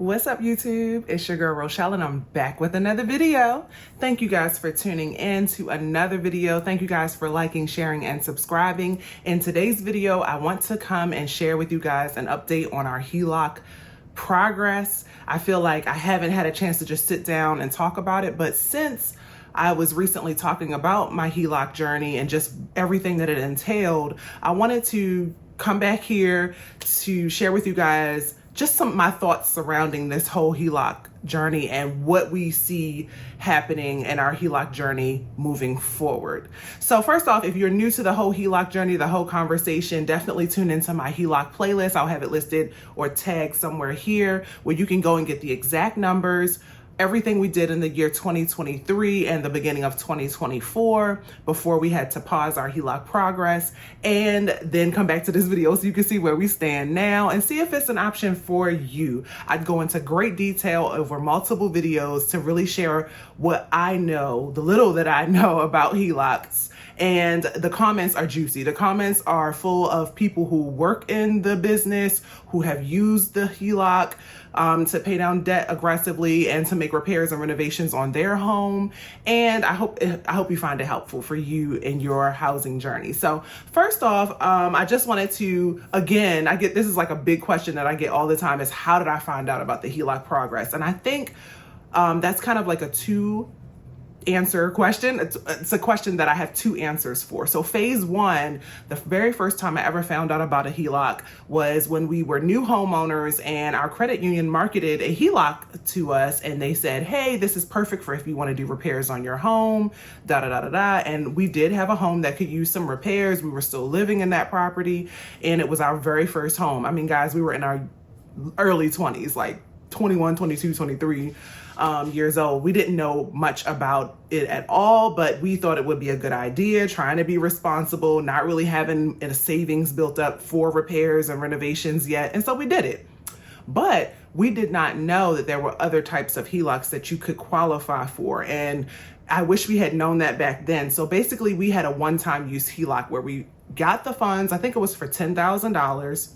What's up, YouTube? It's your girl Rochelle and I'm back with another video. Thank you guys for tuning in to another video. Thank you guys for liking, sharing, and subscribing. In today's video, I want to come and share with you guys an update on our Heloc progress. I feel like I haven't had a chance to just sit down and talk about it, but since I was recently talking about my Heloc journey and just everything that it entailed, I wanted to come back here to share with you guys just some of my thoughts surrounding this whole Heloc journey and what we see happening in our Heloc journey moving forward. So first off, if you're new to the whole Heloc journey, the whole conversation, definitely tune into my Heloc playlist. I'll have it listed or tagged somewhere here where you can go and get the exact numbers, everything we did in the year 2023 and the beginning of 2024 before we had to pause our Heloc progress, and then come back to this video so you can see where we stand now and see if it's an option for you. I'd go into great detail over multiple videos to really share what I know, the little that I know about Helocs. And the comments are juicy. The comments are full of people who work in the business, who have used the Heloc to pay down debt aggressively and to make repairs and renovations on their home. And I hope you find it helpful for you in your housing journey. So first off, I just wanted to, again, this is like a big question that I get all the time, is how did I find out about the Heloc progress? And I think that's kind of like a two-answer question. It's a question that I have two answers for. So phase one, the very first time I ever found out about a Heloc was when we were new homeowners and our credit union marketed a Heloc to us, and they said, hey, this is perfect for if you want to do repairs on your home, da da da da da. And we did have a home that could use some repairs. We were still living in that property, and it was our very first home. I mean, guys, we were in our early 20s, like 21, 22, 23 years old. We didn't know much about it at all, but we thought it would be a good idea, trying to be responsible, not really having a savings built up for repairs and renovations yet. And so we did it. But we did not know that there were other types of Helocs that you could qualify for. And I wish we had known that back then. So basically we had a one-time use Heloc where we got the funds, I think it was for $10,000.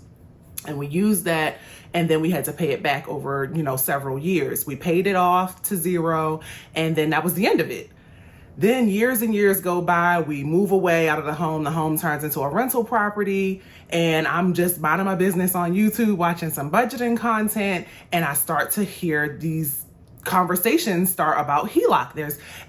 And we used that, and then we had to pay it back over, several years. We paid it off to zero, and then that was the end of it. Then years and years go by, we move away out of the home turns into a rental property, and I'm just minding my business on YouTube, watching some budgeting content, and I start to hear these conversations start about Heloc.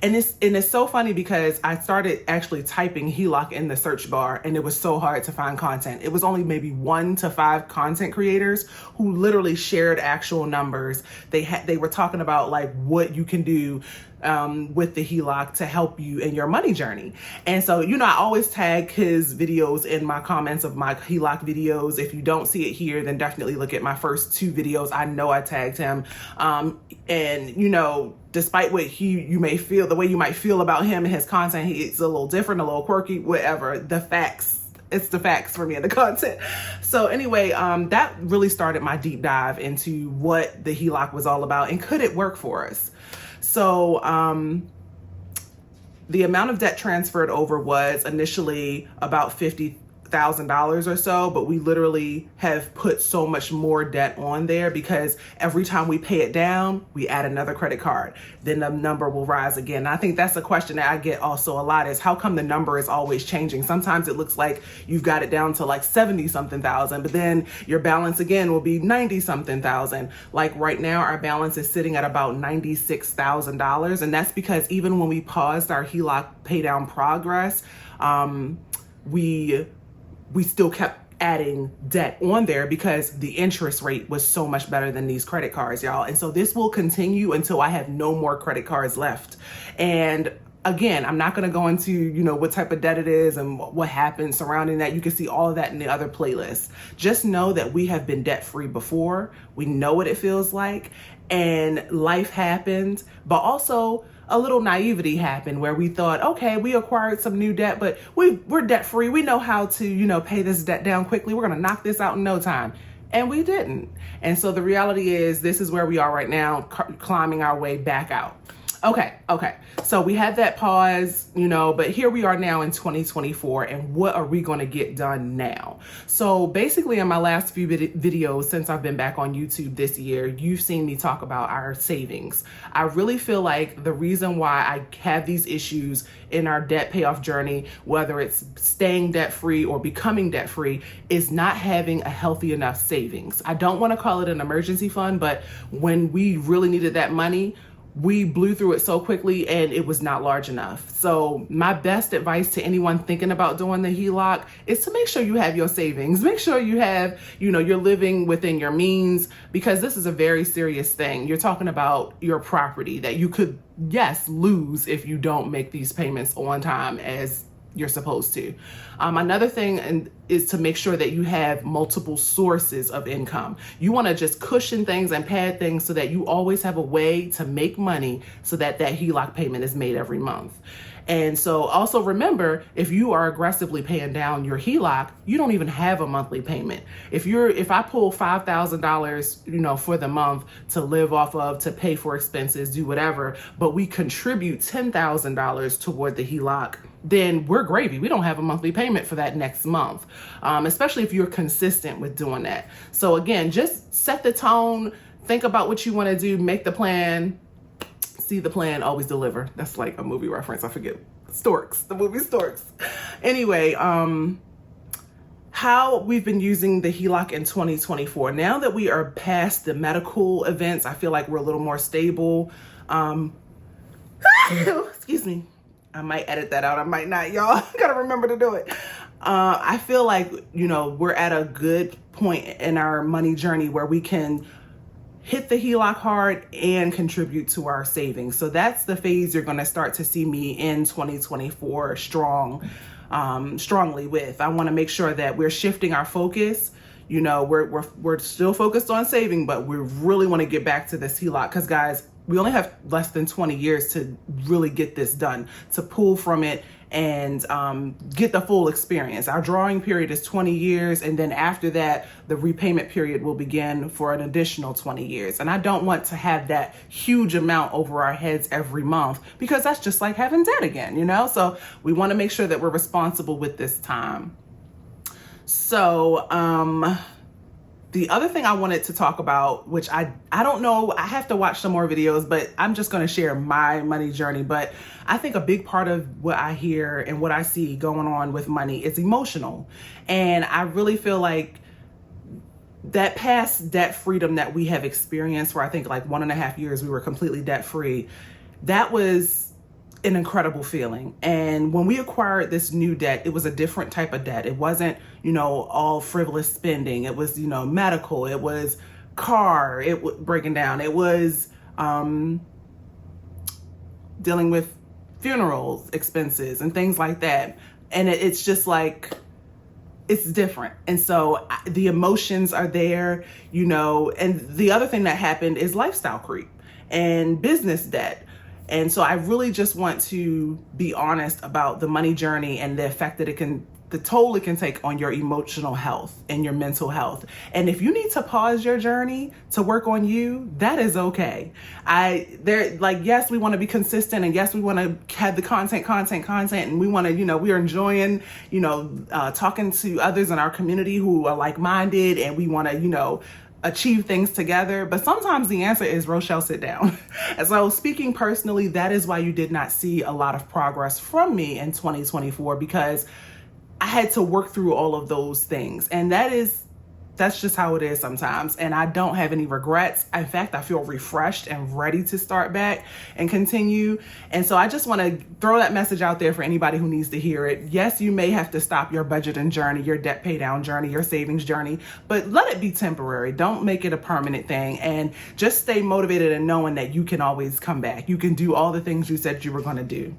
It's so funny because I started actually typing Heloc in the search bar, and it was so hard to find content. It was only maybe 1 to 5 content creators who literally shared actual numbers. They were talking about like what you can do with the Heloc to help you in your money journey. And so, I always tag his videos in my comments of my Heloc videos. If you don't see it here, then definitely look at my first 2 videos. I know I tagged him. And despite what you may feel, the way you might feel about him and his content, he's a little different, a little quirky, whatever. It's the facts for me and the content. So anyway, that really started my deep dive into what the Heloc was all about and could it work for us. So the amount of debt transferred over was initially about $50,000 or so, but we literally have put so much more debt on there because every time we pay it down, we add another credit card. Then the number will rise again. And I think that's a question that I get also a lot, is how come the number is always changing? Sometimes it looks like you've got it down to like 70 something thousand, but then your balance again will be 90 something thousand. Like right now, our balance is sitting at about $96,000. And that's because even when we paused our Heloc pay down progress, we still kept adding debt on there because the interest rate was so much better than these credit cards, y'all. And so this will continue until I have no more credit cards left. And again, I'm not going to go into, what type of debt it is and what happened surrounding that. You can see all of that in the other playlists. Just know that we have been debt free before. We know what it feels like, and life happened, but also a little naivety happened where we thought, okay, we acquired some new debt, but we're debt free. We know how to, pay this debt down quickly. We're going to knock this out in no time. And we didn't. And so the reality is this is where we are right now, climbing our way back out. Okay. So we had that pause, but here we are now in 2024, and what are we going to get done now? So basically, in my last few videos, since I've been back on YouTube this year, you've seen me talk about our savings. I really feel like the reason why I have these issues in our debt payoff journey, whether it's staying debt free or becoming debt free, is not having a healthy enough savings. I don't want to call it an emergency fund, but when we really needed that money, we blew through it so quickly and it was not large enough. So my best advice to anyone thinking about doing the HELOC is to make sure you have your savings. Make sure you have, you're living within your means, because this is a very serious thing. You're talking about your property that you could, yes, lose if you don't make these payments on time as you're supposed to. Another thing is to make sure that you have multiple sources of income. You want to just cushion things and pad things so that you always have a way to make money so that that HELOC payment is made every month. And so also remember, if you are aggressively paying down your HELOC, you don't even have a monthly payment. If I pull $5,000, for the month to live off of, to pay for expenses, do whatever, but we contribute $10,000 toward the HELOC, then we're gravy. We don't have a monthly payment for that next month, especially if you're consistent with doing that. So again, just set the tone, think about what you want to do, make the plan. See the plan, always deliver. That's like a movie reference. I forget. Storks, the movie Storks. Anyway, how we've been using the HELOC in 2024. Now that we are past the medical events, I feel like we're a little more stable. Excuse me. I might edit that out. I might not, y'all. Gotta remember to do it. I feel like, we're at a good point in our money journey where we can hit the HELOC hard and contribute to our savings. So that's the phase you're going to start to see me in 2024 strongly with. I want to make sure that we're shifting our focus. We're still focused on saving, but we really want to get back to this HELOC, because guys, we only have less than 20 years to really get this done, to pull from it and get the full experience. Our drawing period is 20 years. And then after that, the repayment period will begin for an additional 20 years. And I don't want to have that huge amount over our heads every month, because that's just like having debt again, So we want to make sure that we're responsible with this time. So, the other thing I wanted to talk about, which I don't know, I have to watch some more videos, but I'm just going to share my money journey. But I think a big part of what I hear and what I see going on with money is emotional. And I really feel like that past debt freedom that we have experienced, for I think like 1.5 years, we were completely debt free. That was an incredible feeling. And when we acquired this new debt, it was a different type of debt. It wasn't, all frivolous spending. It was, medical. It was car. Breaking down. It was dealing with funerals expenses and things like that. And it's just like, it's different. And so the emotions are there, and the other thing that happened is lifestyle creep and business debt. And so I really just want to be honest about the money journey and the effect that the toll it can take on your emotional health and your mental health. And if you need to pause your journey to work on you, that is okay. Yes, we want to be consistent, and yes, we want to have the content, and we want to, we are enjoying, talking to others in our community who are like-minded, and we want to, achieve things together. But sometimes the answer is, Rochelle, sit down. And so speaking personally, that is why you did not see a lot of progress from me in 2024, because I had to work through all of those things. And that's just how it is sometimes. And I don't have any regrets. In fact, I feel refreshed and ready to start back and continue. And so I just want to throw that message out there for anybody who needs to hear it. Yes, you may have to stop your budgeting journey, your debt pay down journey, your savings journey, but let it be temporary. Don't make it a permanent thing, and just stay motivated and knowing that you can always come back. You can do all the things you said you were going to do.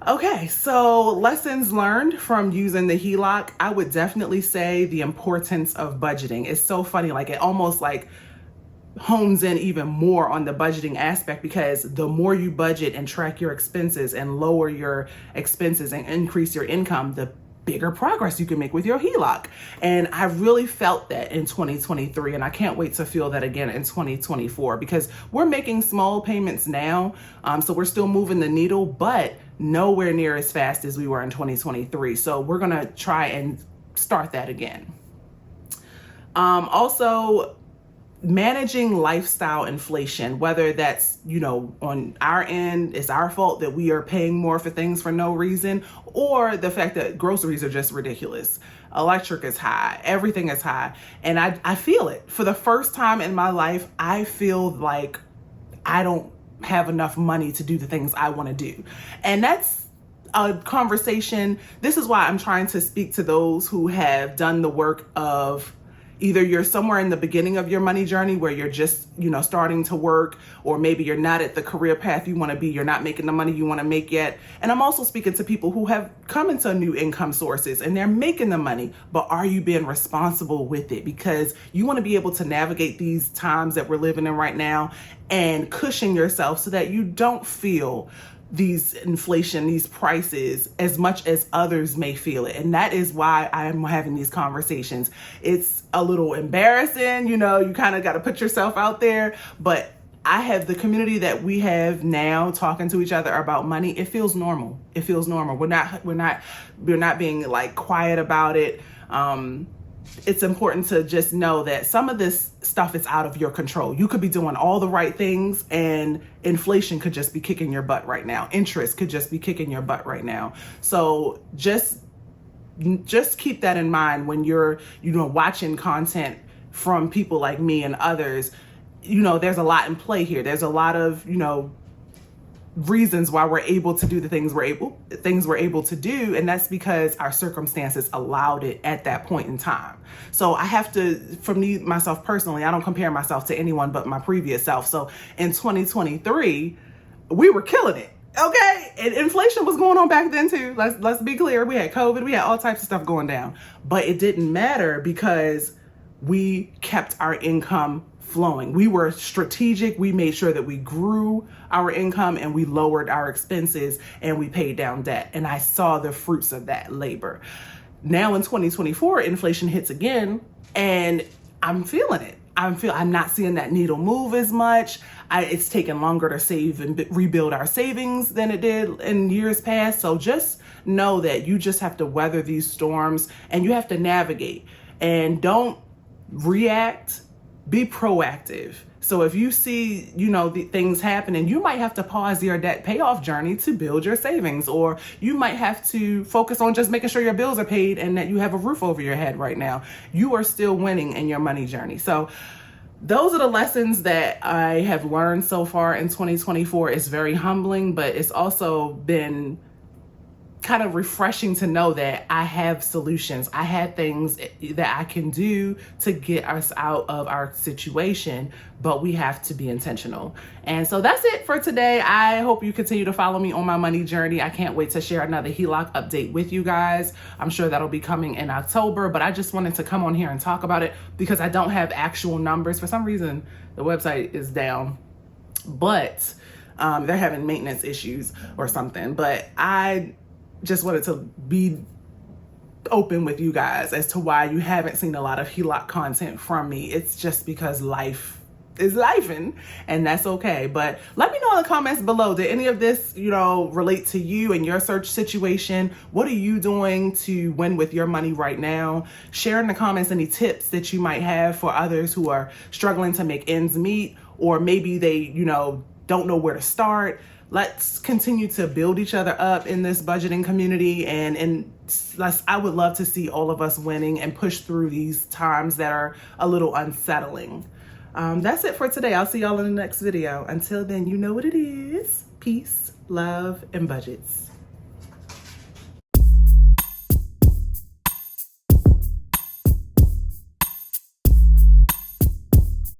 Okay, so lessons learned from using the HELOC. I would definitely say the importance of budgeting. It's so funny, like it almost like hones in even more on the budgeting aspect, because the more you budget and track your expenses and lower your expenses and increase your income, the bigger progress you can make with your Heloc. And I really felt that in 2023, and I can't wait to feel that again in 2024, because we're making small payments now. So we're still moving the needle, but nowhere near as fast as we were in 2023. So we're gonna try and start that again. Also, managing lifestyle inflation, whether that's, on our end, it's our fault that we are paying more for things for no reason, or the fact that groceries are just ridiculous. Electric is high, everything is high. And I feel it. For the first time in my life, I feel like I don't have enough money to do the things I want to do. And that's a conversation. This is why I'm trying to speak to those who have done the work of either you're somewhere in the beginning of your money journey where you're just, starting to work, or maybe you're not at the career path you want to be. You're not making the money you want to make yet. And I'm also speaking to people who have come into new income sources and they're making the money, but are you being responsible with it? Because you want to be able to navigate these times that we're living in right now and cushion yourself so that you don't feel these inflation, these prices, as much as others may feel it. And that is why I'm having these conversations. It's a little embarrassing, you kind of got to put yourself out there, but I have the community that we have now talking to each other about money. It feels normal. It feels normal. We're not being like quiet about it. It's important to just know that some of this stuff is out of your control. You could be doing all the right things and inflation could just be kicking your butt right now. Interest could just be kicking your butt right now. So just keep that in mind when you're, watching content from people like me and others. There's a lot in play here. There's a lot of, reasons why we're able to do the things we're able to do, and that's because our circumstances allowed it at that point in time. So I have to, for me, myself personally, I don't compare myself to anyone but my previous self. So in 2023, we were killing it. Okay, and inflation was going on back then too. Let's be clear. We had COVID, we had all types of stuff going down, but it didn't matter because we kept our income flowing. We were strategic. We made sure that we grew our income and we lowered our expenses and we paid down debt. And I saw the fruits of that labor. Now in 2024, inflation hits again and I'm feeling it. I'm not seeing that needle move as much. It's taken longer to save and rebuild our savings than it did in years past. So just know that you just have to weather these storms and you have to navigate, and don't react. Be proactive. So if you see, the things happening, you might have to pause your debt payoff journey to build your savings, or you might have to focus on just making sure your bills are paid and that you have a roof over your head right now. You are still winning in your money journey. So those are the lessons that I have learned so far in 2024. It's very humbling, but it's also been kind of refreshing to know that I have solutions. I have things that I can do to get us out of our situation, but we have to be intentional. And so that's it for today. I hope you continue to follow me on my money journey. I can't wait to share another Heloc update with you guys. I'm sure that'll be coming in October, but I just wanted to come on here and talk about it because I don't have actual numbers. For some reason, the website is down, but they're having maintenance issues or something. But I just wanted to be open with you guys as to why you haven't seen a lot of Heloc content from me. It's just because life is lifing, and that's okay. But let me know in the comments below, did any of this, relate to you and your search situation? What are you doing to win with your money right now? Share in the comments any tips that you might have for others who are struggling to make ends meet, or maybe they, don't know where to start. Let's continue to build each other up in this budgeting community, and I would love to see all of us winning and push through these times that are a little unsettling. That's it for today. I'll see y'all in the next video. Until then, you know what it is. Peace, love, and budgets.